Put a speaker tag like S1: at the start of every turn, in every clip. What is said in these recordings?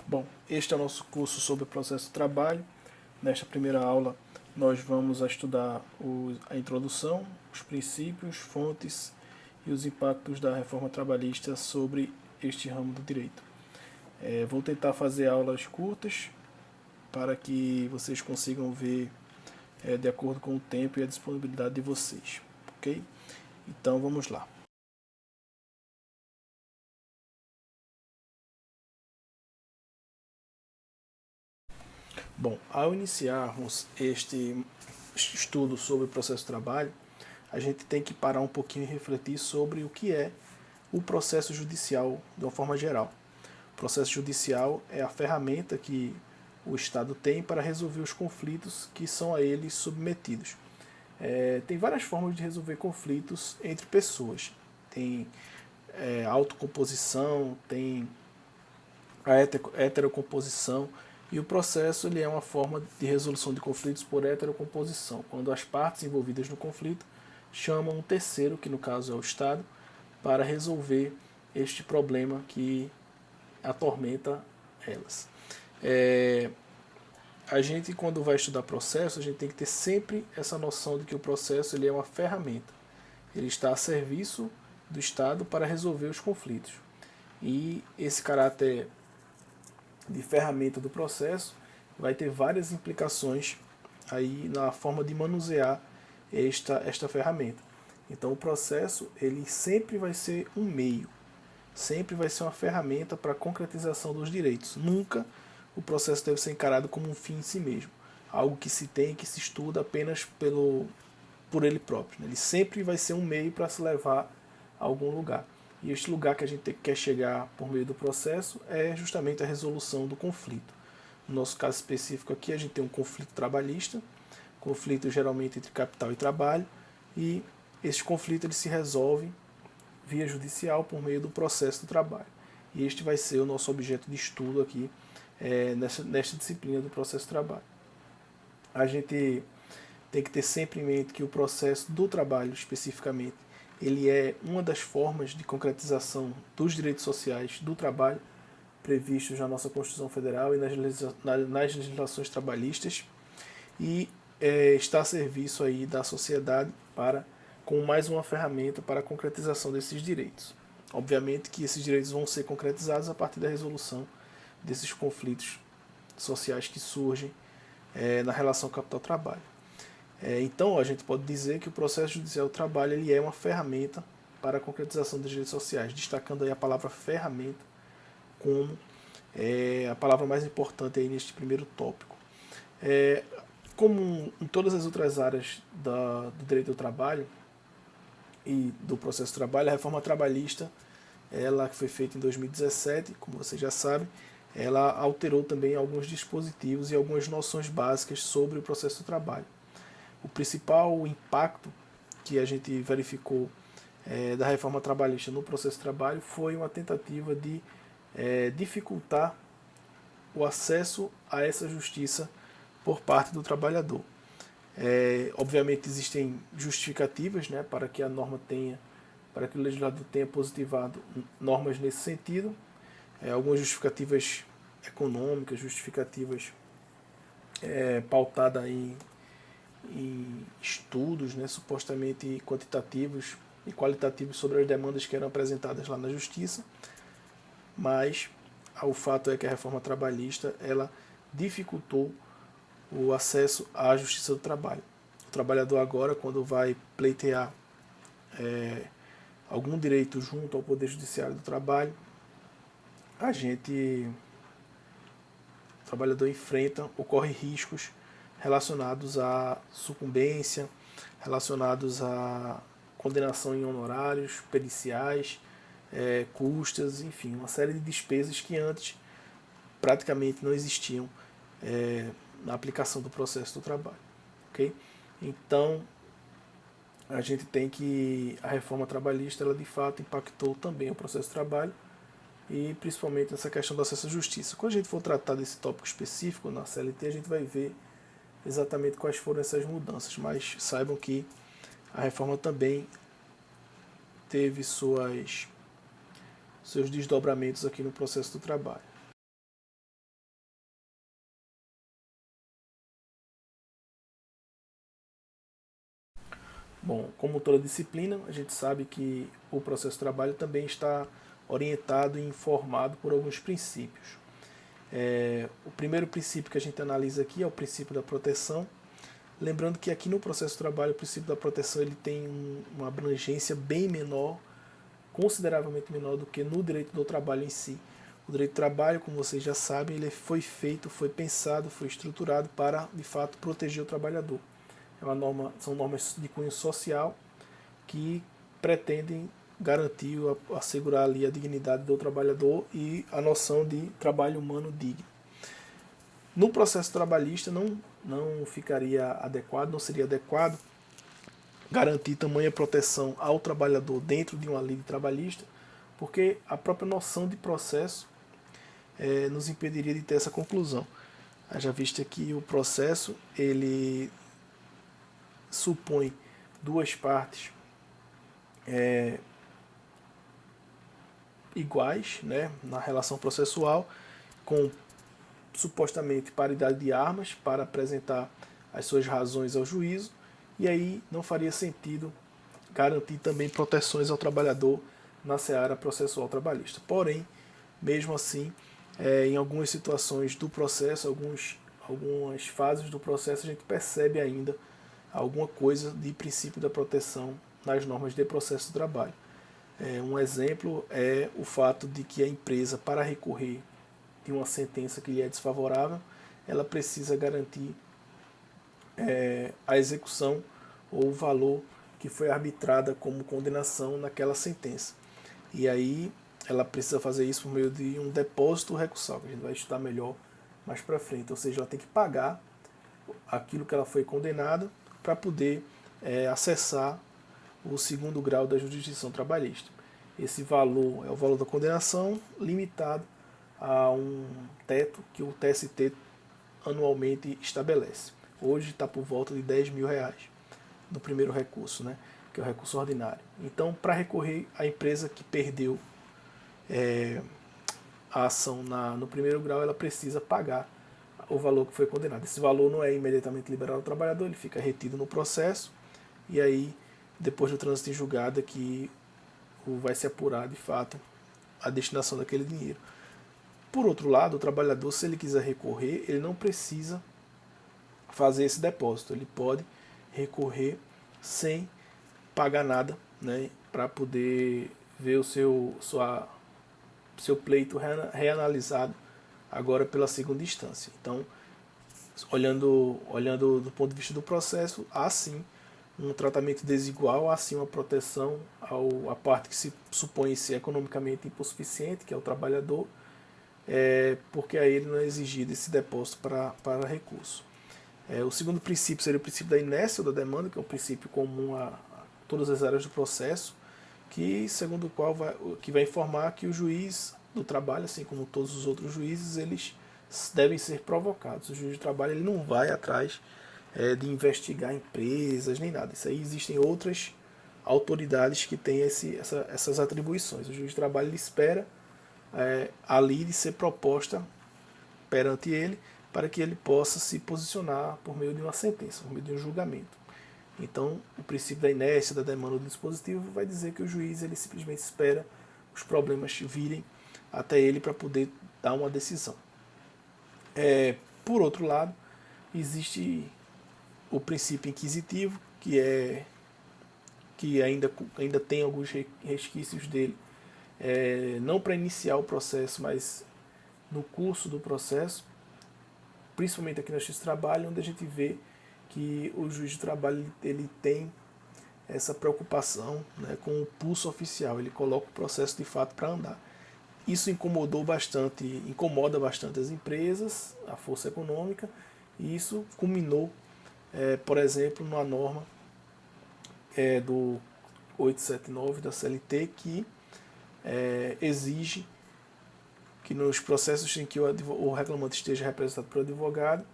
S1: Bom, este é o nosso curso sobre o processo de trabalho. Nesta primeira aula, nós vamos estudar a introdução, os princípios, fontes e os impactos da reforma trabalhista sobre este ramo do direito. Vou tentar fazer aulas curtas para que vocês consigam ver de acordo com o tempo e a disponibilidade de vocês, ok? Então vamos lá. Bom, ao iniciarmos este estudo sobre o processo de trabalho, a gente tem que parar um pouquinho e refletir sobre o que é o processo judicial de uma forma geral. O processo judicial é a ferramenta que o Estado tem para resolver os conflitos que são a ele submetidos. Tem várias formas de resolver conflitos entre pessoas. Tem autocomposição, tem a heterocomposição, e o processo ele é uma forma de resolução de conflitos por heterocomposição, quando as partes envolvidas no conflito chamam um terceiro, que no caso é o Estado, para resolver este problema que atormenta elas. A gente, quando vai estudar processo, a gente tem que ter sempre essa noção de que o processo ele é uma ferramenta. Ele está a serviço do Estado para resolver os conflitos. E esse caráter de ferramenta do processo vai ter várias implicações aí na forma de manusear esta ferramenta. Então o processo ele sempre vai ser um meio, sempre vai ser uma ferramenta para a concretização dos direitos. Nunca o processo deve ser encarado como um fim em si mesmo, algo que se tem, que se estuda apenas por ele próprio. Ele sempre vai ser um meio para se levar a algum lugar. E este lugar que a gente quer chegar por meio do processo é justamente a resolução do conflito. No nosso caso específico aqui, a gente tem um conflito trabalhista, conflito geralmente entre capital e trabalho, e esse conflito ele se resolve via judicial por meio do processo do trabalho. E este vai ser o nosso objeto de estudo aqui nesta disciplina do processo do trabalho. A gente tem que ter sempre em mente que o processo do trabalho, especificamente, ele é uma das formas de concretização dos direitos sociais do trabalho previstos na nossa Constituição Federal e nas legislações trabalhistas, e está a serviço aí da sociedade com mais uma ferramenta para a concretização desses direitos. Obviamente que esses direitos vão ser concretizados a partir da resolução desses conflitos sociais que surgem na relação capital-trabalho. Então, a gente pode dizer que o processo judicial do trabalho ele é uma ferramenta para a concretização dos direitos sociais, destacando aí a palavra ferramenta como a palavra mais importante aí neste primeiro tópico. Como em todas as outras áreas do direito do trabalho e do processo do trabalho, a reforma trabalhista, ela que foi feita em 2017, como vocês já sabem, ela alterou também alguns dispositivos e algumas noções básicas sobre o processo do trabalho. O principal impacto que a gente verificou da reforma trabalhista no processo de trabalho foi uma tentativa de dificultar o acesso a essa justiça por parte do trabalhador. Obviamente existem justificativas, né, para que a norma tenha, para que o legislador tenha positivado normas nesse sentido. Algumas justificativas econômicas, justificativas pautadas em estudos, né, supostamente quantitativos e qualitativos sobre as demandas que eram apresentadas lá na Justiça, mas o fato é que a reforma trabalhista ela dificultou o acesso à Justiça do Trabalho. O trabalhador agora, quando vai pleitear algum direito junto ao Poder Judiciário do Trabalho, o trabalhador ocorre riscos relacionados à sucumbência, relacionados à condenação em honorários, periciais, custas, enfim, uma série de despesas que antes praticamente não existiam na aplicação do processo do trabalho. Okay? Então, a gente tem que a reforma trabalhista, ela de fato impactou também o processo do trabalho e principalmente nessa questão do acesso à justiça. Quando a gente for tratar desse tópico específico na CLT, a gente vai ver exatamente quais foram essas mudanças, mas saibam que a reforma também teve seus desdobramentos aqui no processo do trabalho. Bom, como toda disciplina, a gente sabe que o processo de trabalho também está orientado e informado por alguns princípios. O primeiro princípio que a gente analisa aqui é o princípio da proteção. Lembrando que aqui no processo de trabalho o princípio da proteção ele tem uma abrangência bem menor, consideravelmente menor do que no direito do trabalho em si. O direito do trabalho, como vocês já sabem, ele foi feito, foi pensado, foi estruturado para, de fato, proteger o trabalhador. São normas de cunho social que pretendem garantir, assegurar ali a dignidade do trabalhador e a noção de trabalho humano digno. No processo trabalhista não ficaria adequado, não seria adequado garantir tamanha proteção ao trabalhador dentro de uma lei trabalhista, porque a própria noção de processo nos impediria de ter essa conclusão. Haja vista que o processo ele supõe duas partes iguais, né, na relação processual, com supostamente paridade de armas para apresentar as suas razões ao juízo, e aí não faria sentido garantir também proteções ao trabalhador na seara processual trabalhista. Porém, mesmo assim, em algumas situações do processo, algumas fases do processo, a gente percebe ainda alguma coisa de princípio da proteção nas normas de processo do trabalho. Um exemplo é o fato de que a empresa, para recorrer de uma sentença que lhe é desfavorável, ela precisa garantir a execução ou o valor que foi arbitrada como condenação naquela sentença. E aí ela precisa fazer isso por meio de um depósito recursal, que a gente vai estudar melhor mais para frente. Ou seja, ela tem que pagar aquilo que ela foi condenada para poder acessar o segundo grau da jurisdição trabalhista. Esse valor é o valor da condenação, limitado a um teto que o TST anualmente estabelece. Hoje está por volta de R$ 10.000 no primeiro recurso, né, que é o recurso ordinário. Então, para recorrer, a empresa que perdeu a ação no primeiro grau, ela precisa pagar o valor que foi condenado. Esse valor não é imediatamente liberado ao trabalhador, ele fica retido no processo, e aí, depois do trânsito em julgado, que vai se apurar de fato a destinação daquele dinheiro. Por outro lado, o trabalhador, se ele quiser recorrer, ele não precisa fazer esse depósito. Ele pode recorrer sem pagar nada, né, para poder ver o seu pleito reanalisado agora pela segunda instância. Então, olhando do ponto de vista do processo, há sim um tratamento desigual, há sim uma proteção à parte que se supõe ser economicamente hipossuficiente, que é o trabalhador, porque a ele não é exigido esse depósito para recurso. O segundo princípio seria o princípio da inércia da demanda, que é um princípio comum a todas as áreas do processo, segundo o qual vai informar que o juiz do trabalho, assim como todos os outros juízes, eles devem ser provocados. O juiz do trabalho ele não vai atrás de investigar empresas nem nada. Isso aí existem outras autoridades que têm essas atribuições. O juiz do trabalho ele espera a lei de ser proposta perante ele para que ele possa se posicionar por meio de uma sentença, por meio de um julgamento. Então, o princípio da inércia da demanda do dispositivo vai dizer que o juiz ele simplesmente espera os problemas virem até ele para poder dar uma decisão. Por outro lado, existe o princípio inquisitivo, que ainda tem alguns resquícios dele, não para iniciar o processo, mas no curso do processo, principalmente aqui na Justiça do Trabalho, onde a gente vê que o juiz de trabalho ele tem essa preocupação, né, com o pulso oficial, ele coloca o processo de fato para andar. Isso incomoda bastante as empresas, a força econômica, e isso culminou, por exemplo, numa norma do 879 da CLT que exige que nos processos em que o reclamante esteja representado por advogado,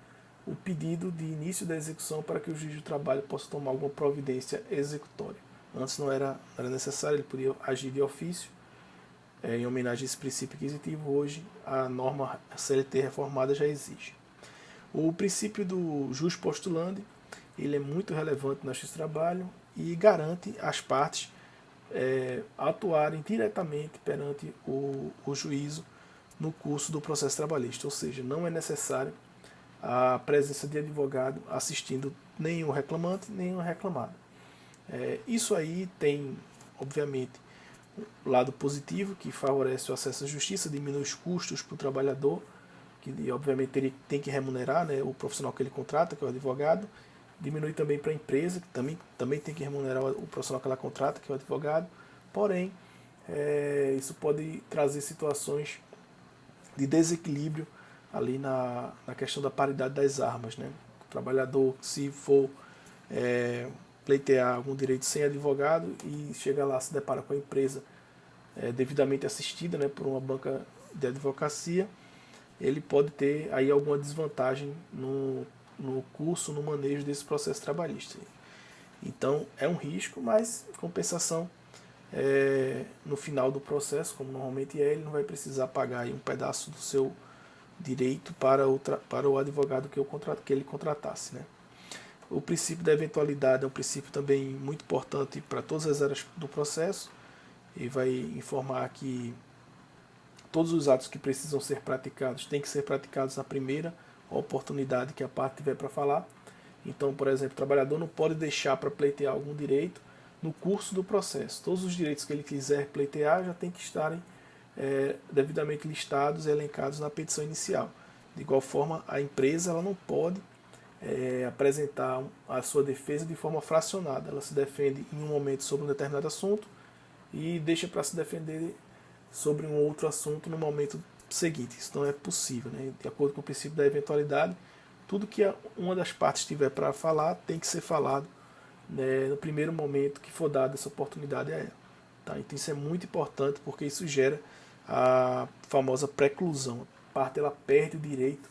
S1: o pedido de início da execução para que o juiz do trabalho possa tomar alguma providência executória. Antes não era necessário, ele podia agir de ofício, em homenagem a esse princípio aquisitivo. Hoje a norma CLT reformada já exige. O princípio do jus postulandi, ele é muito relevante na justiça do trabalho e garante as partes atuarem diretamente perante o juízo no curso do processo trabalhista, ou seja, não é necessário a presença de advogado assistindo nenhum reclamante, nenhum reclamado. Isso aí tem, obviamente, o lado positivo, que favorece o acesso à justiça, diminui os custos para o trabalhador, que obviamente ele tem que remunerar, né, o profissional que ele contrata, que é o advogado, diminui também para a empresa, que também tem que remunerar o profissional que ela contrata, que é o advogado, porém, isso pode trazer situações de desequilíbrio ali na questão da paridade das armas, né? O trabalhador, se for pleitear algum direito sem advogado e chega lá, se depara com a empresa devidamente assistida, né, por uma banca de advocacia, ele pode ter aí alguma desvantagem no curso, no manejo desse processo trabalhista. Então é um risco, mas compensação, no final do processo, como normalmente ele não vai precisar pagar aí um pedaço do seu direito para o advogado que ele contratasse, né? O princípio da eventualidade é um princípio também muito importante para todas as áreas do processo, e vai informar que todos os atos que precisam ser praticados têm que ser praticados na primeira oportunidade que a parte tiver para falar. Então, por exemplo, o trabalhador não pode deixar para pleitear algum direito no curso do processo. Todos os direitos que ele quiser pleitear já tem que estarem devidamente listados e elencados na petição inicial. De igual forma, a empresa ela não pode apresentar a sua defesa de forma fracionada. Ela se defende em um momento sobre um determinado assunto e deixa para se defender sobre um outro assunto no momento seguinte. Isso não é possível, né? De acordo com o princípio da eventualidade, tudo que uma das partes tiver para falar tem que ser falado, né, no primeiro momento que for dada essa oportunidade a ela. Tá? Então isso é muito importante porque isso gera a famosa preclusão. A parte ela perde o direito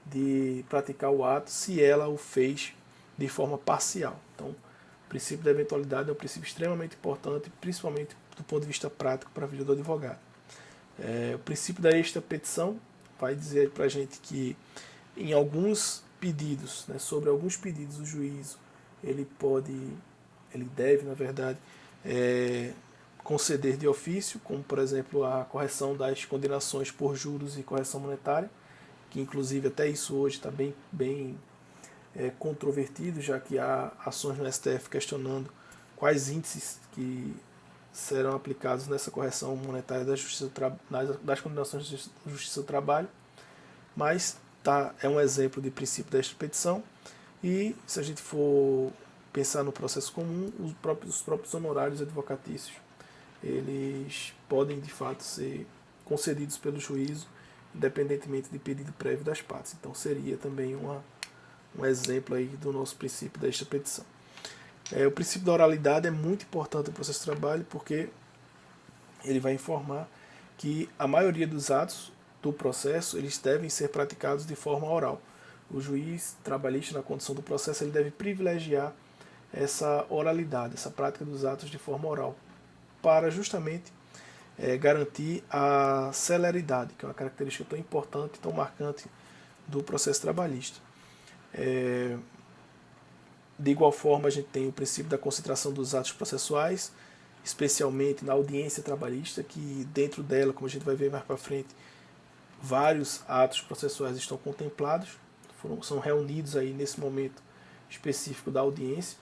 S1: de praticar o ato se ela o fez de forma parcial. Então, o princípio da eventualidade é um princípio extremamente importante, principalmente do ponto de vista prático para a vida do advogado. O princípio da extrapetição vai dizer para a gente que em alguns pedidos, né, sobre alguns pedidos, o juízo ele deve, na verdade, conceder de ofício, como por exemplo a correção das condenações por juros e correção monetária, que inclusive até isso hoje está bem controvertido, já que há ações no STF questionando quais índices que serão aplicados nessa correção monetária das condenações da Justiça do Trabalho, mas é um exemplo de princípio da extrapetição. E se a gente for pensar no processo comum, os próprios honorários advocatícios eles podem de fato ser concedidos pelo juízo, independentemente de pedido prévio das partes. Então seria também um exemplo aí do nosso princípio da extrapetição. O princípio da oralidade é muito importante no processo de trabalho porque ele vai informar que a maioria dos atos do processo eles devem ser praticados de forma oral. O juiz trabalhista na condução do processo ele deve privilegiar essa oralidade, essa prática dos atos de forma oral, para justamente garantir a celeridade, que é uma característica tão importante, tão marcante do processo trabalhista. De igual forma, a gente tem o princípio da concentração dos atos processuais, especialmente na audiência trabalhista, que dentro dela, como a gente vai ver mais para frente, vários atos processuais estão contemplados, são reunidos aí nesse momento específico da audiência.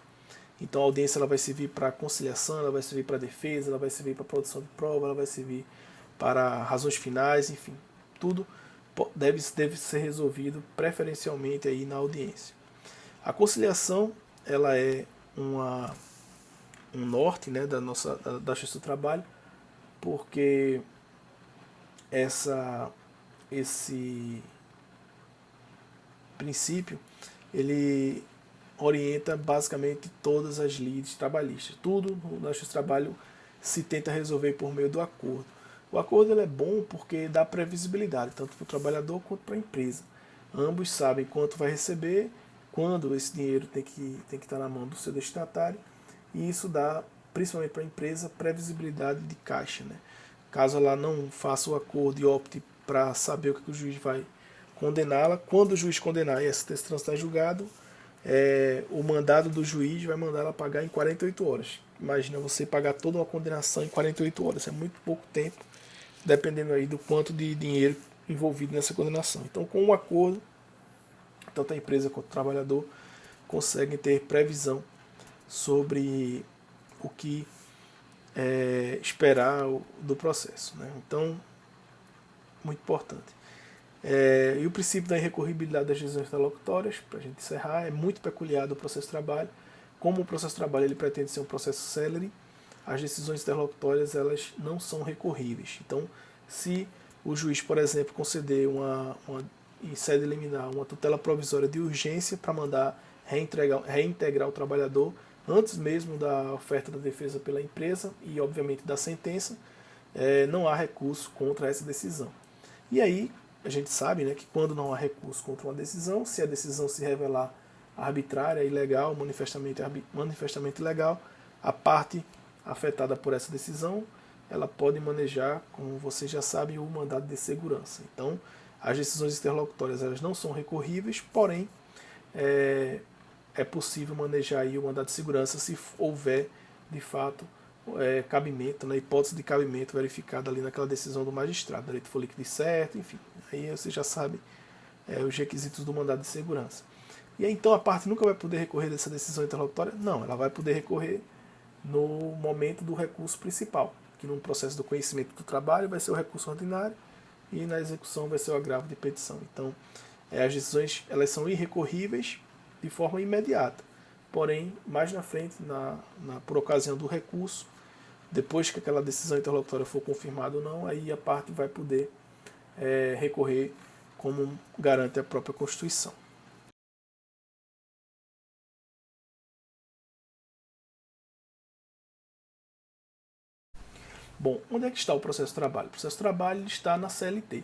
S1: Então a audiência ela vai servir para conciliação, ela vai servir para defesa, ela vai servir para produção de prova, ela vai servir para razões finais, enfim, tudo deve ser resolvido preferencialmente aí na audiência. A conciliação ela é um norte, né, da Justiça do Trabalho, porque esse princípio ele orienta basicamente todas as lides trabalhistas. Tudo na Justiça do Trabalho se tenta resolver por meio do acordo. O acordo ele é bom porque dá previsibilidade, tanto para o trabalhador quanto para a empresa. Ambos sabem quanto vai receber, quando esse dinheiro tem que estar na mão do seu destinatário, e isso dá, principalmente para a empresa, previsibilidade de caixa, né? Caso ela não faça o acordo e opte para saber o que o juiz vai condená-la, quando o juiz condenar e esse texto transitar em julgado, o mandado do juiz vai mandar ela pagar em 48 horas. Imagina você pagar toda uma condenação em 48 horas, é muito pouco tempo, dependendo aí do quanto de dinheiro envolvido nessa condenação. Então, com um acordo, tanto a empresa quanto o trabalhador conseguem ter previsão sobre o que esperar do processo, né? Então, muito importante. E o princípio da irrecorribilidade das decisões interlocutórias, para a gente encerrar, é muito peculiar do processo de trabalho. Como o processo de trabalho ele pretende ser um processo célere, as decisões interlocutórias elas não são recorríveis. Então, se o juiz, por exemplo, conceder em sede liminar uma tutela provisória de urgência para mandar reintegrar o trabalhador antes mesmo da oferta da defesa pela empresa e, obviamente, da sentença, não há recurso contra essa decisão. E aí, a gente sabe, né, que quando não há recurso contra uma decisão, se a decisão se revelar arbitrária, ilegal, manifestamente ilegal, a parte afetada por essa decisão, ela pode manejar, como vocês já sabem, o mandado de segurança. Então, as decisões interlocutórias elas não são recorríveis, porém, é possível manejar aí o mandado de segurança se houver, de fato, cabimento, né, hipótese de cabimento verificada ali naquela decisão do magistrado, direito for líquido e certo, enfim. Aí você já sabe os requisitos do mandado de segurança. E aí, então a parte nunca vai poder recorrer dessa decisão interlocutória? Não, ela vai poder recorrer no momento do recurso principal, que no processo do conhecimento do trabalho vai ser o recurso ordinário e na execução vai ser o agravo de petição. Então, as decisões elas são irrecorríveis de forma imediata, porém, mais na frente, por ocasião do recurso, depois que aquela decisão interlocutória for confirmada ou não, aí a parte vai poder recorrer como garante a própria Constituição. Bom, onde é que está o processo de trabalho? O processo de trabalho está na CLT.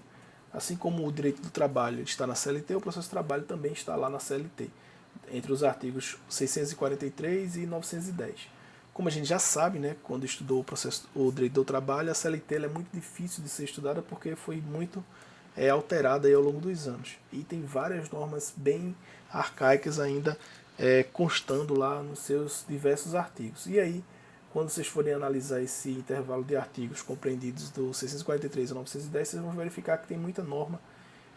S1: Assim como o direito do trabalho está na CLT, o processo de trabalho também está lá na CLT, entre os artigos 643 e 910. Como a gente já sabe, né, quando estudou o direito do trabalho, a CLT é muito difícil de ser estudada porque foi muito alterada aí ao longo dos anos. E tem várias normas bem arcaicas ainda constando lá nos seus diversos artigos. E aí, quando vocês forem analisar esse intervalo de artigos compreendidos do 643 a 910, vocês vão verificar que tem muita norma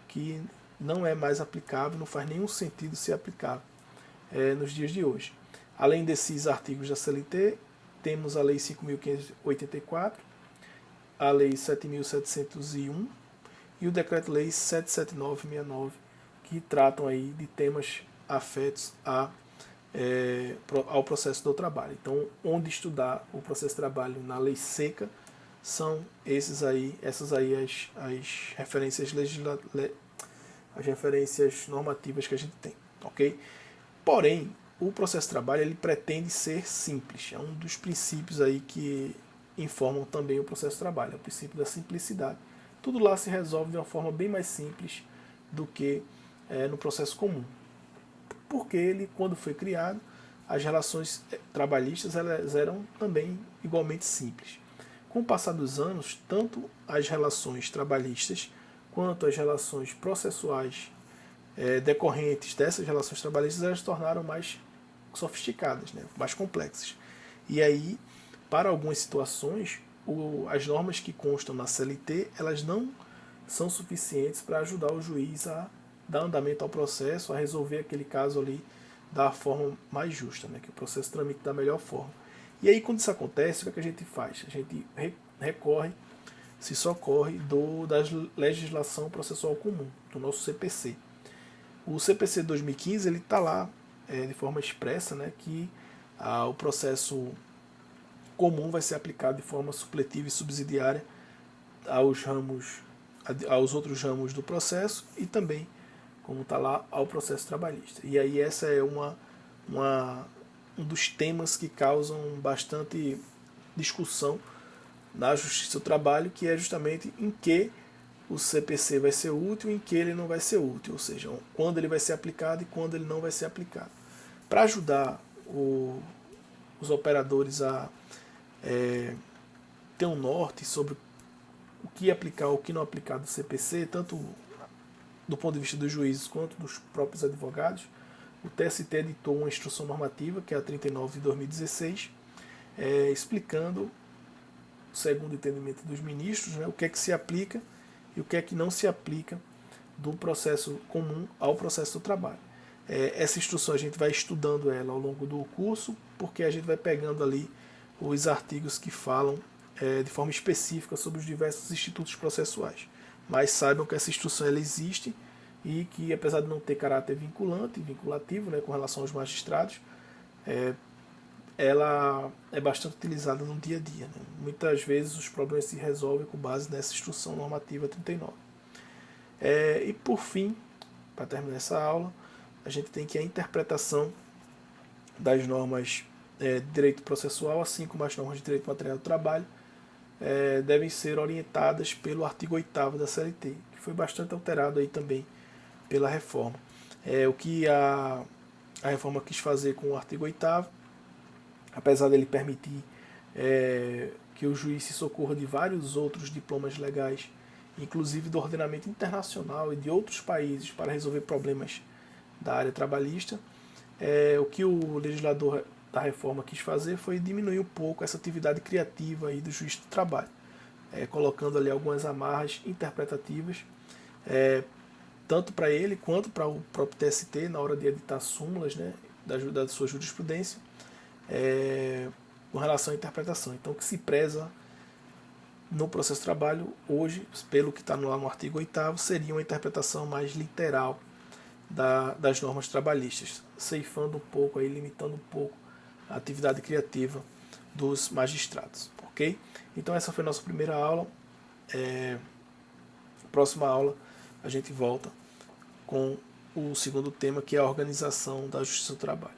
S1: que não é mais aplicável, não faz nenhum sentido ser aplicável nos dias de hoje. Além desses artigos da CLT, temos a Lei 5.584, a Lei 7.701 e o Decreto-Lei 77969, que tratam aí de temas afetos ao processo do trabalho. Então, onde estudar o processo de trabalho na lei seca são essas aí as referências as referências normativas que a gente tem, ok? Porém, o processo de trabalho ele pretende ser simples. É um dos princípios aí que informam também o processo de trabalho, é o princípio da simplicidade. Tudo lá se resolve de uma forma bem mais simples do que no processo comum. Porque ele, quando foi criado, as relações trabalhistas elas eram também igualmente simples. Com o passar dos anos, tanto as relações trabalhistas quanto as relações processuais decorrentes dessas relações trabalhistas elas se tornaram mais sofisticadas, né, mais complexas. E aí, para algumas situações, as normas que constam na CLT elas não são suficientes para ajudar o juiz a dar andamento ao processo, a resolver aquele caso ali da forma mais justa, né, que o processo tramite da melhor forma. E aí, quando isso acontece, o que a gente faz? A gente se socorre da legislação processual comum, do nosso CPC. O CPC 2015 ele está lá de forma expressa, né, que o processo comum vai ser aplicado de forma supletiva e subsidiária aos outros ramos do processo e também, como está lá, ao processo trabalhista. E aí essa é um dos temas que causam bastante discussão na Justiça do Trabalho, que é justamente em que o CPC vai ser útil e em que ele não vai ser útil, ou seja, quando ele vai ser aplicado e quando ele não vai ser aplicado. Para ajudar os operadores a ter um norte sobre o que aplicar, o que não aplicar do CPC, tanto do ponto de vista dos juízes quanto dos próprios advogados, o TST editou uma instrução normativa, que é a 39 de 2016, explicando, segundo o entendimento dos ministros, né, o que é que se aplica e o que é que não se aplica do processo comum ao processo do trabalho. Essa instrução a gente vai estudando ela ao longo do curso, porque a gente vai pegando ali os artigos que falam de forma específica sobre os diversos institutos processuais. Mas saibam que essa instrução ela existe e que, apesar de não ter caráter vinculativo, né, com relação aos magistrados, ela é bastante utilizada no dia a dia. Né? Muitas vezes os problemas se resolvem com base nessa instrução normativa 39. E por fim, para terminar essa aula, a gente tem que a interpretação das normas de direito processual, assim como as normas de direito material do trabalho, devem ser orientadas pelo artigo 8º da CLT, que foi bastante alterado aí também pela reforma. O que a reforma quis fazer com o artigo 8º, apesar dele permitir que o juiz se socorra de vários outros diplomas legais, inclusive do ordenamento internacional e de outros países, para resolver problemas da área trabalhista, o que o legislador da reforma quis fazer foi diminuir um pouco essa atividade criativa aí do juiz do trabalho, colocando ali algumas amarras interpretativas, tanto para ele quanto para o próprio TST na hora de editar súmulas, né, da sua jurisprudência, com relação à interpretação. Então, o que se preza no processo de trabalho hoje, pelo que está no artigo 8º, seria uma interpretação mais literal das normas trabalhistas, ceifando um pouco, aí, limitando um pouco a atividade criativa dos magistrados. Ok? Então essa foi a nossa primeira aula. Próxima aula a gente volta com o segundo tema, que é a organização da Justiça do Trabalho.